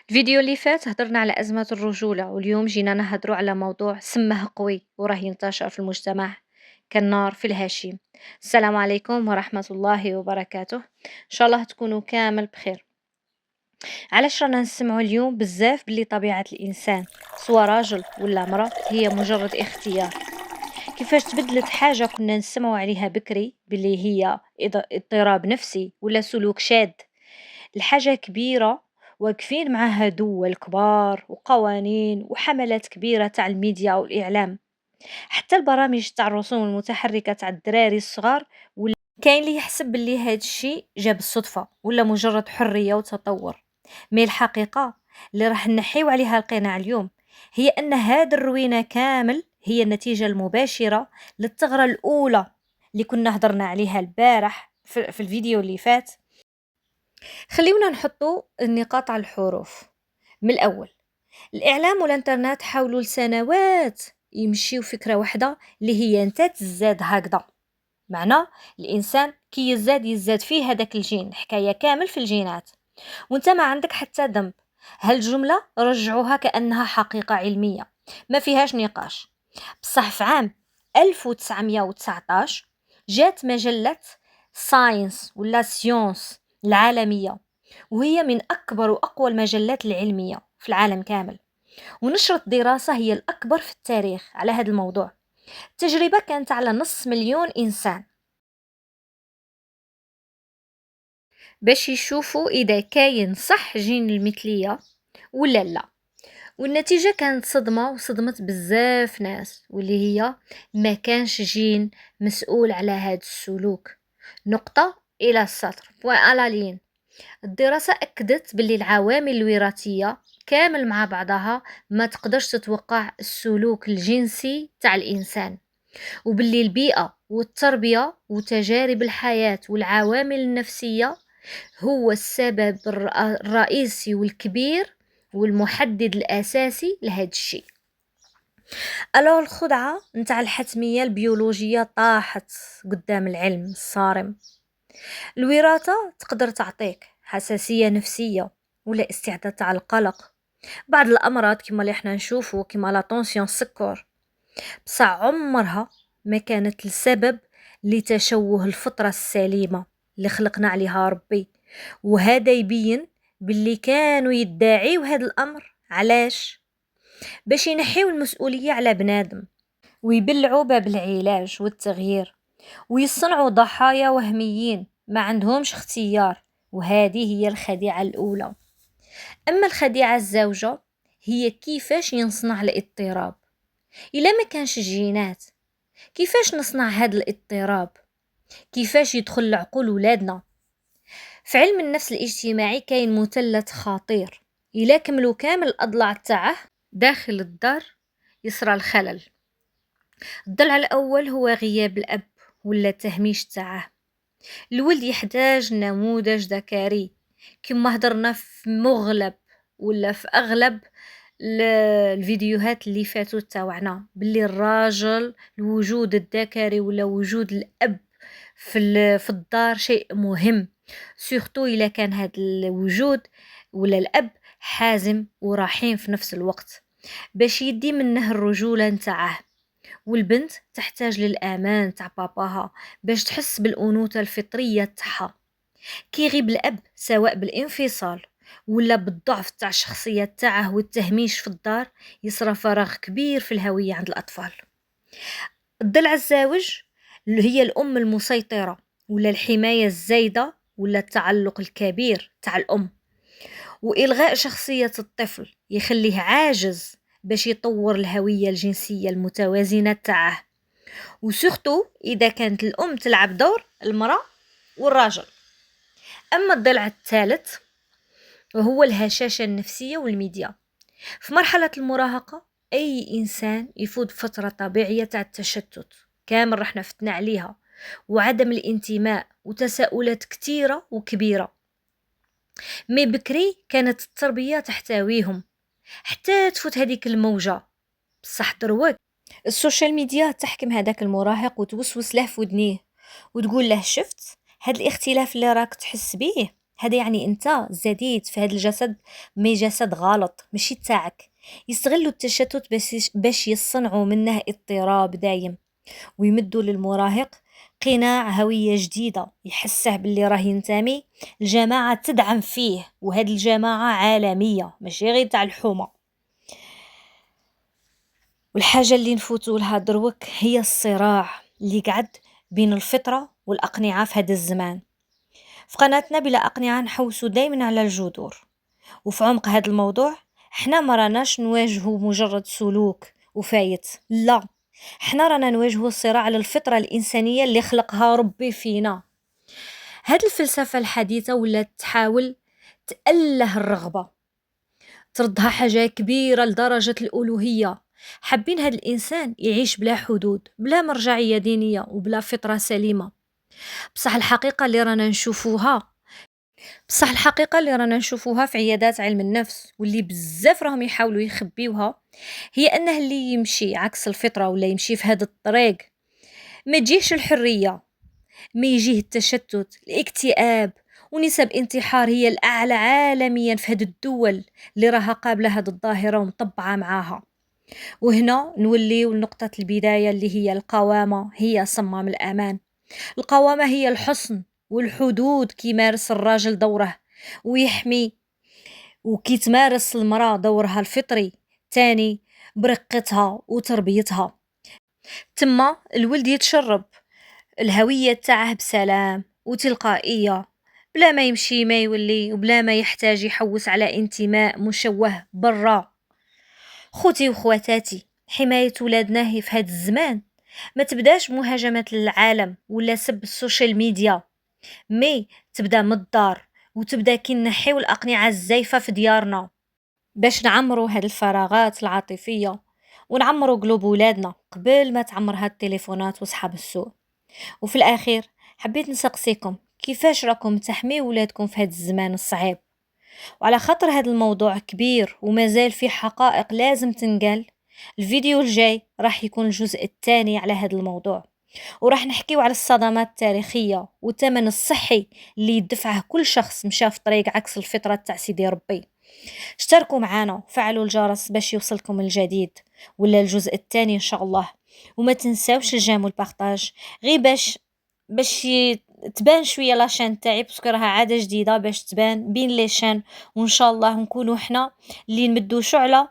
الفيديو اللي فات هضرنا على أزمة الرجولة، واليوم جينا نهضروا على موضوع سمه قوي وراه ينتشر في المجتمع كالنار في الهشيم. السلام عليكم ورحمة الله وبركاته، إن شاء الله تكونوا كامل بخير. علاش رانا نسمعوا اليوم بزاف باللي طبيعة الإنسان سواء راجل ولا مرأة هي مجرد اختيار؟ كيفاش تبدلت حاجة كنا نسمعوا عليها بكري باللي هي اضطراب نفسي ولا سلوك شاذ لحاجة كبيرة، واقفين معاها دول كبار وقوانين وحملات كبيرة تاع الميديا والإعلام، حتى البرامج تاع الرسوم المتحركة تاع الدراري الصغار. ولا كاين اللي يحسب باللي هاد الشيء جاب الصدفة ولا مجرد حرية وتطور. مي الحقيقة اللي راح نحيو عليها القناع اليوم هي أن هاد الروينة كامل هي النتيجة المباشرة للثغرة الأولى اللي كنا هضرنا عليها البارح في الفيديو اللي فات. خليونا نحطوا النقاط على الحروف من الأول. الإعلام والإنترنت حاولوا لسنوات يمشيو فكرة واحدة اللي هي انت تزاد هكذا، معنى الإنسان كي يزاد فيه هذاك الجين، حكاية كامل في الجينات وانت ما عندك حتى ذنب. هالجملة رجعوها كأنها حقيقة علمية ما فيهاش نقاش. بصح في عام 1919 جات مجلة ساينس ولا سيونس العالمية، وهي من أكبر وأقوى المجلات العلمية في العالم كامل، ونشرت دراسة هي الأكبر في التاريخ على هذا الموضوع. التجربة كانت على 500,000 إنسان باش يشوفوا إذا كاين صح جين المثلية ولا لا. والنتيجة كانت صدمة وصدمت بزاف ناس، واللي هي ما كانش جين مسؤول على هاد السلوك. نقطة إلى السطر وألالين. الدراسة أكدت باللي العوامل الوراثية كامل مع بعضها ما تقدرش تتوقع السلوك الجنسي تاع الإنسان، وباللي البيئة والتربية وتجارب الحياة والعوامل النفسية هو السبب الرئيسي والكبير والمحدد الأساسي لهذا الشيء. ألو الخدعة نتاع الحتمية البيولوجية طاحت قدام العلم الصارم. الوراثة تقدر تعطيك حساسية نفسية ولا استعداد تاع القلق، بعض الأمراض كما اللي احنا نشوفو كما لا طونسيون السكر، بصح عمرها ما كانت السبب لتشوه الفطرة السليمة اللي خلقنا عليها ربي. وهذا يبين باللي كانوا يدعيو هذا الأمر علاش؟ باش ينحيو المسؤولية على بنادم ويبلعوا باب العلاج والتغيير ويصنعوا ضحايا وهميين ما عندهمش اختيار. وهذه هي الخديعة الأولى. أما الخديعة الزوجة هي كيفاش ينصنع الاضطراب. إلا ما كانش جينات كيفاش نصنع هذا الاضطراب؟ كيفاش يدخل لعقول ولادنا؟ في علم النفس الاجتماعي كاين مثلث خطير، إلا كملوا كامل الأضلاع تاعه داخل الدار يصرى الخلل. الضلع الأول هو غياب الأب ولا التهميش تاعه. الولد يحتاج نموذج ذكري كما هضرنا في مغلب ولا في أغلب الفيديوهات اللي فاتوا تاوعنا باللي الراجل الوجود الذكري ولا وجود الأب في الدار شيء مهم، سورتو إلا كان هذا الوجود ولا الأب حازم ورحيم في نفس الوقت باش يدي منه الرجولة نتاعه. والبنت تحتاج للأمان تاع باباها باش تحس بالأنوثة الفطرية تاعها. كي يغيب الأب سواء بالانفصال ولا بالضعف تاع الشخصية تاعه والتهميش في الدار يصرى فراغ كبير في الهوية عند الأطفال. الضلع الزاوج اللي هي الأم المسيطرة ولا الحماية الزايدة ولا التعلق الكبير تاع الأم، وإلغاء شخصية الطفل يخليه عاجز باش يطور الهوية الجنسية المتوازنة تاعه، وسورتو إذا كانت الأم تلعب دور المرأة والراجل. أما الضلع الثالث وهو الهشاشة النفسية والميديا. في مرحلة المراهقة أي إنسان يفوت فترة طبيعية تاع التشتت كامل رحنا فتنا عليها، وعدم الانتماء وتساؤلات كتيرة وكبيرة. مي بكري كانت التربية تحتويهم حتى تفوت هذيك الموجة. بصح دروك السوشيال ميديا تحكم هذاك المراهق وتوسوس له في ودنيه وتقول له شفت هاد الاختلاف اللي راك تحس بيه، هذا يعني انت زديت في هذا الجسد، مي جسد غلط ماشي تاعك. يستغلوا التشتت باش يصنعوا منه اضطراب دايم، ويمدوا للمراهق قناع هوية جديدة يحسه باللي راه ينتمي الجماعة تدعم فيه، وهاد الجماعة عالمية ماشي غير تاع الحومة. والحاجة اللي نفوتوا لها دروك هي الصراع اللي قعد بين الفطرة والأقنعة في هذا الزمان. في قناتنا بلا أقنعة نحوسوا دايما على الجذور، وفي عمق هذا الموضوع حنا ما راناش نواجهوا مجرد سلوك وفايت، لا، حنا رانا نواجهوا الصراع على الفطرة الإنسانية اللي خلقها ربي فينا. هاد الفلسفة الحديثة ولات تحاول تأله الرغبة، تردها حاجة كبيرة لدرجة الألوهية. حابين هاد الإنسان يعيش بلا حدود، بلا مرجعية دينية، وبلا فطرة سليمة. بصح الحقيقة اللي رانا نشوفوها بصح الحقيقة اللي رانا نشوفوها في عيادات علم النفس، واللي بزاف راهم يحاولوا يخبيوها، هي أنه اللي يمشي عكس الفطرة ولا يمشي في هذا الطريق ما تجيهش الحرية، ما يجيه التشتت، الاكتئاب، ونسب انتحار هي الأعلى عالميا في هذه الدول اللي راها قابلة هذه الظاهرة ومطبعة معاها. وهنا نوليو لنقطة البداية اللي هي القوامة، هي صمام الأمان. القوامة هي الحصن والحدود، كيمارس الراجل دوره ويحمي، وكيتمارس المرأة دورها الفطري تاني برقتها وتربيتها. تما الولد يتشرب الهوية تاعه بسلام وتلقائية، بلا ما يمشي ما يولي، وبلا ما يحتاج يحوس على انتماء مشوه برا. خوتي وخواتاتي، حماية ولادنا هي في هاد الزمان ما تبداش مهاجمة للعالم ولا سب السوشيال ميديا، مي تبدا من الدار، وتبدا كي نحيو الأقنعة الزايفة في ديارنا باش نعمرو هاد الفراغات العاطفية، ونعمرو قلوب ولادنا قبل ما تعمرها التليفونات وصحاب السوء. وفي الأخير حبيت نسقسيكم كيفاش راكم تحميو ولادكم في هاد الزمان الصعيب. وعلى خاطر هاد الموضوع كبير ومازال فيه حقائق لازم تنقال، الفيديو الجاي راح يكون الجزء الثاني على هاد الموضوع، وراح نحكيو على الصدمات التاريخية والثمن الصحي اللي يدفعه كل شخص مشى في طريق عكس الفطرة تاع سيدي ربي. اشتركوا معنا وفعلوا الجرس باش يوصلكم الجديد ولا الجزء الثاني ان شاء الله. وما تنساوش الجيم والبارطاج، غير باش تبان شويه لاشين تاعي، باسكو راها عاده جديده باش تبان بين لي شان، وان شاء الله نكونوا حنا اللي نمدوا شعله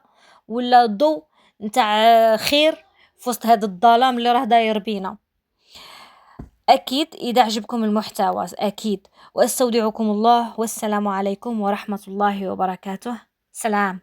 ولا ضوء نتاع خير في وسط هذا الظلام اللي راه داير بينا. اكيد اذا عجبكم المحتوى اكيد، واستودعكم الله، والسلام عليكم ورحمه الله وبركاته. سلام.